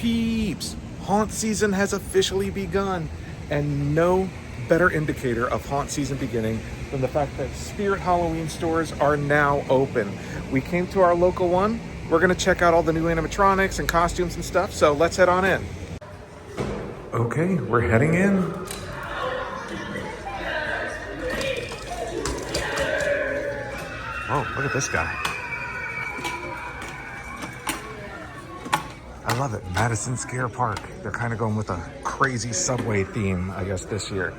peeps, haunt season has officially begun, and no better indicator of haunt season beginning than the fact that Spirit Halloween stores are now open. We came to our local one. We're gonna check out all the new animatronics and costumes and stuff, so let's head on in. Okay, we're heading in. Oh, look at this guy. I love it. Madison Square Park. They're kind of going with a crazy subway theme, I guess, this year.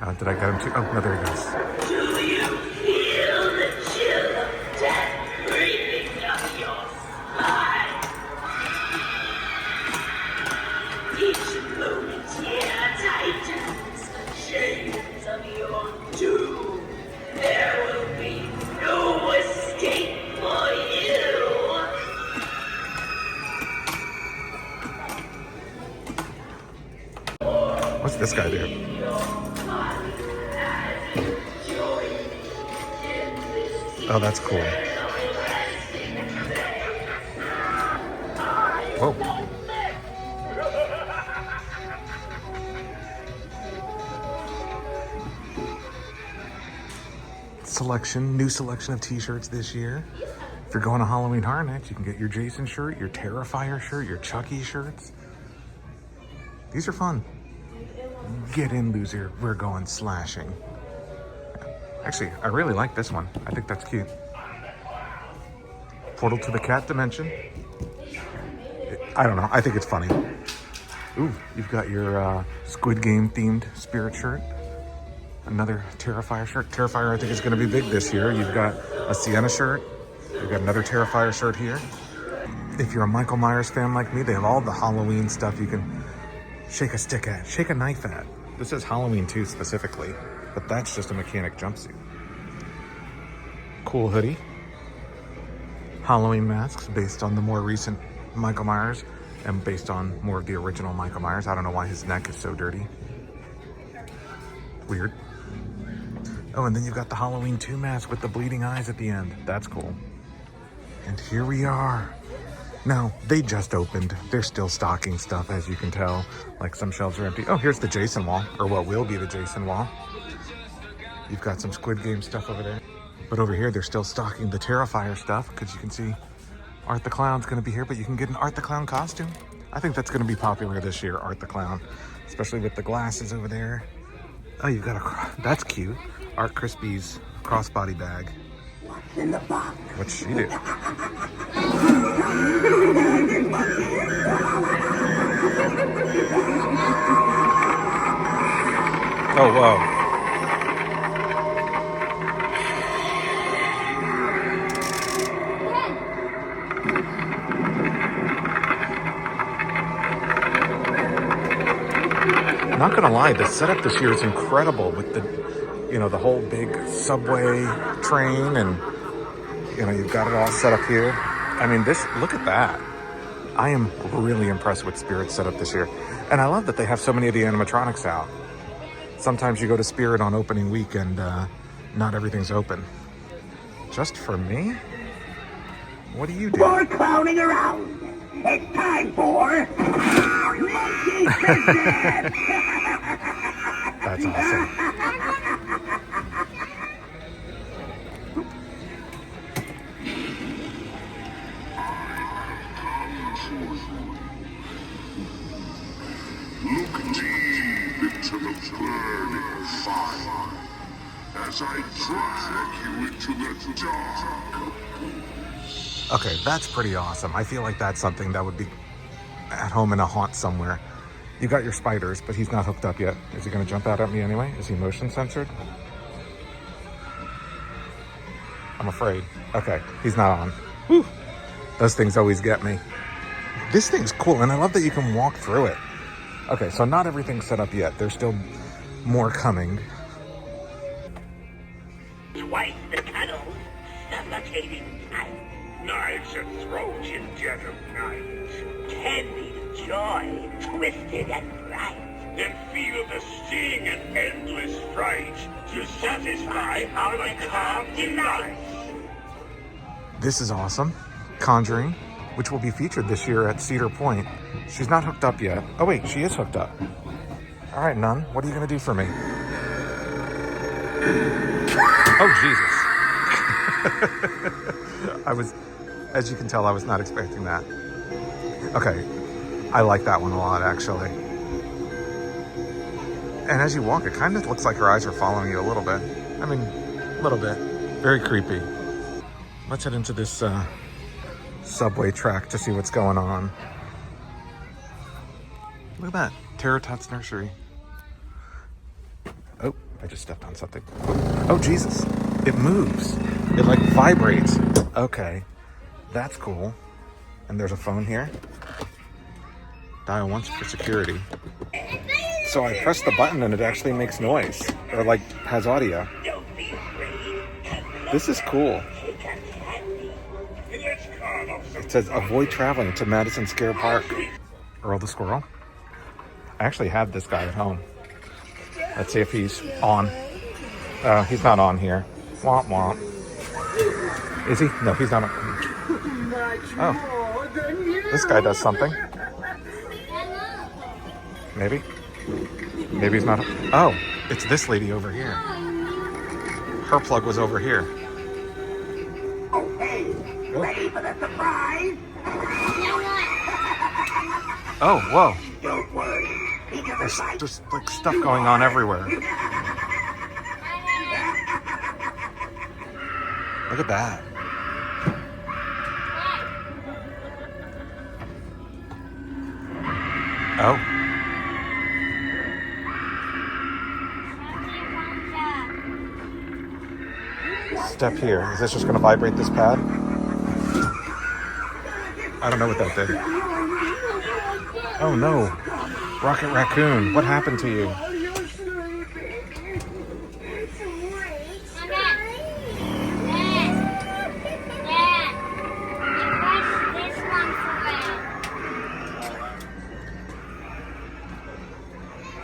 Did I get him too? Oh, no, there he goes. Do you feel the chill of death creeping up your spine? Each moment here tightens the chains of your doom. There will be no escape for you. What's this guy do? Oh, that's cool. Whoa. New selection of t-shirts this year. If you're going to Halloween Horror Nights, you can get your Jason shirt, your Terrifier shirt, your Chucky shirts. These are fun. Get in, loser. We're going slashing. Actually, I really like this one. I think that's cute. Portal to the cat dimension. I don't know. I think it's funny. Ooh, you've got your Squid Game themed spirit shirt. Another Terrifier shirt. Terrifier, I think, is going to be big this year. You've got a Sienna shirt. You've got another Terrifier shirt here. If you're a Michael Myers fan like me, they have all the Halloween stuff you can shake a stick at, shake a knife at. This is Halloween 2 specifically, but that's just a mechanic jumpsuit. Cool hoodie. Halloween masks based on the more recent Michael Myers and based on more of the original Michael Myers. I don't know why his neck is so dirty. Weird. Oh, and then you've got the Halloween 2 mask with the bleeding eyes at the end. That's cool. And here we are. Now, they just opened. They're still stocking stuff, as you can tell. Like, some shelves are empty. Oh, here's the Jason wall, or what will be the Jason wall. You've got some Squid Game stuff over there. But over here, they're still stocking the Terrifier stuff, because you can see Art the Clown's going to be here, but you can get an Art the Clown costume. I think that's going to be popular this year, Art the Clown, especially with the glasses over there. Oh, you've got that's cute. Art Crispy's crossbody bag. What's in the box? What's she do? Oh, whoa. Not gonna lie, the setup this year is incredible with the, the whole big subway train, and you've got it all set up here. I mean, look at that. I am really impressed with Spirit's setup this year. And I love that they have so many of the animatronics out. Sometimes you go to Spirit on opening week and not everything's open. Just for me? What do you do? More clowning around. It's time for monkey business. That's awesome. Look deep into the burning fire as I drag you into the dark. Okay, that's pretty awesome. I feel like that's something that would be at home in a haunt somewhere. You got your spiders, but he's not hooked up yet. Is he gonna jump out at me anyway? Is he motion censored? I'm afraid. Okay, he's not on. Whew. Those things always get me. This thing's cool, and I love that you can walk through it. Okay, so not everything's set up yet. There's still more coming. Twice the tunnel, suffocating tight. Knives and throats in dead of night. Candy joy, twisted and bright. Then feel the sting and endless fright to satisfy our macabre delight. This is awesome. Conjuring. which will be featured this year at Cedar Point. She's not hooked up yet. Oh wait, she is hooked up. All right, Nun, what are you gonna do for me? Oh, Jesus. As you can tell, I was not expecting that. Okay, I like that one a lot, actually. And as you walk, it kind of looks like her eyes are following you a little bit. I mean, a little bit. Very creepy. Let's head into this subway track to see what's going on. Look at that, Terror Tots Nursery. Oh, I just stepped on something. Oh, Jesus, it moves. It like vibrates. Okay, that's cool. And there's a phone here. Dial once for security. So I press the button and it actually makes noise, or like has audio. This is cool. It says avoid traveling to Madison Square Park. Earl the Squirrel. I actually have this guy at home. Let's see if he's on. He's not on here. Womp womp. Is he? No, he's not on. Oh. This guy does something. Maybe? Maybe he's not. Oh, it's this lady over here. Her plug was over here. Ready for the surprise? Oh, whoa. Don't worry. There's just like stuff going on everywhere. Look at that. Oh. Step here. Is this just going to vibrate this pad? I don't know what that did. Oh no. Rocket Raccoon, what happened to you?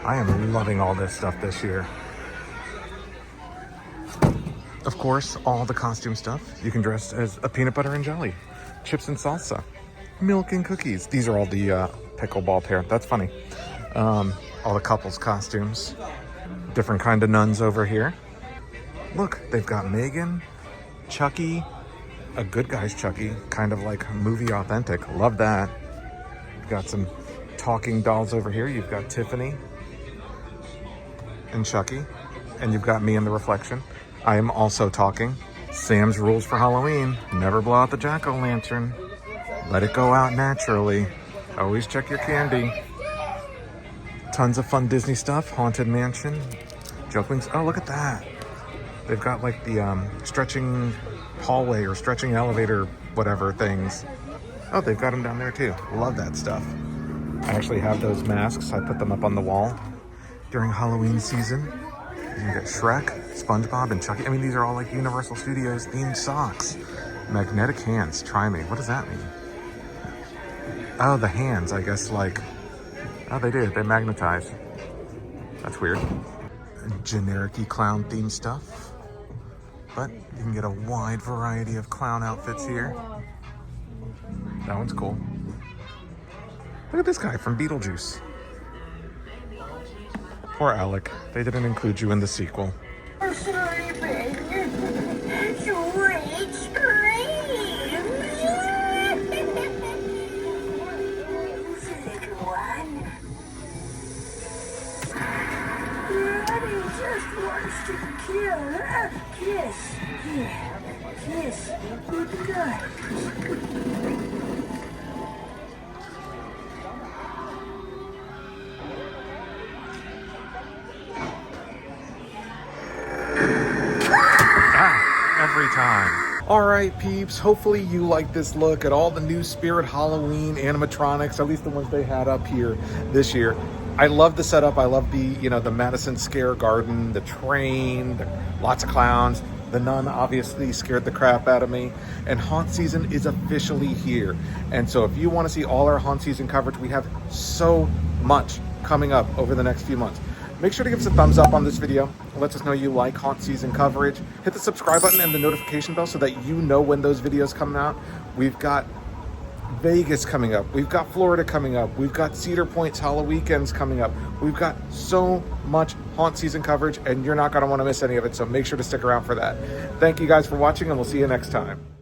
I am loving all this stuff this year. Of course, all the costume stuff. You can dress as a peanut butter and jelly, chips and salsa, milk and cookies. These are all the pickleball pair. That's funny. All the couples costumes. Different kind of nuns over here. Look, they've got Megan, Chucky, a good guy's Chucky, kind of like movie authentic. Love that. You've got some talking dolls over here. You've got Tiffany and Chucky, and you've got me in the reflection. I am also talking. Sam's rules for Halloween: never blow out the jack-o'-lantern. Let it go out naturally. Always check your candy. Tons of fun Disney stuff. Haunted Mansion, Joke Wings. Oh, look at that. They've got like the stretching hallway or stretching elevator, whatever things. Oh, they've got them down there too. Love that stuff. I actually have those masks. I put them up on the wall during Halloween season. You can get Shrek, SpongeBob, and Chucky. I mean, these are all like Universal Studios themed socks. Magnetic hands. Try me. What does that mean? Oh, the hands, I guess, like... Oh, they do. They magnetize. That's weird. Generic-y clown themed stuff. But you can get a wide variety of clown outfits here. That one's cool. Look at this guy from Beetlejuice. Poor Alec. They didn't include you in the sequel. Every time. All right, peeps, hopefully you like this look at all the new Spirit Halloween animatronics, at least the ones they had up here this year. I love the setup. I love the, the Madison Square Garden, the train, lots of clowns. The nun obviously scared the crap out of me. And haunt season is officially here. And so if you want to see all our haunt season coverage, we have so much coming up over the next few months. Make sure to give us a thumbs up on this video. It lets us know you like haunt season coverage. Hit the subscribe button and the notification bell so that you know when those videos come out. We've got Vegas coming up. We've got Florida coming up. We've got Cedar Point's Halloween weekends coming up. We've got so much haunt season coverage, and you're not going to want to miss any of it, so make sure to stick around for that. Thank you guys for watching, and we'll see you next time.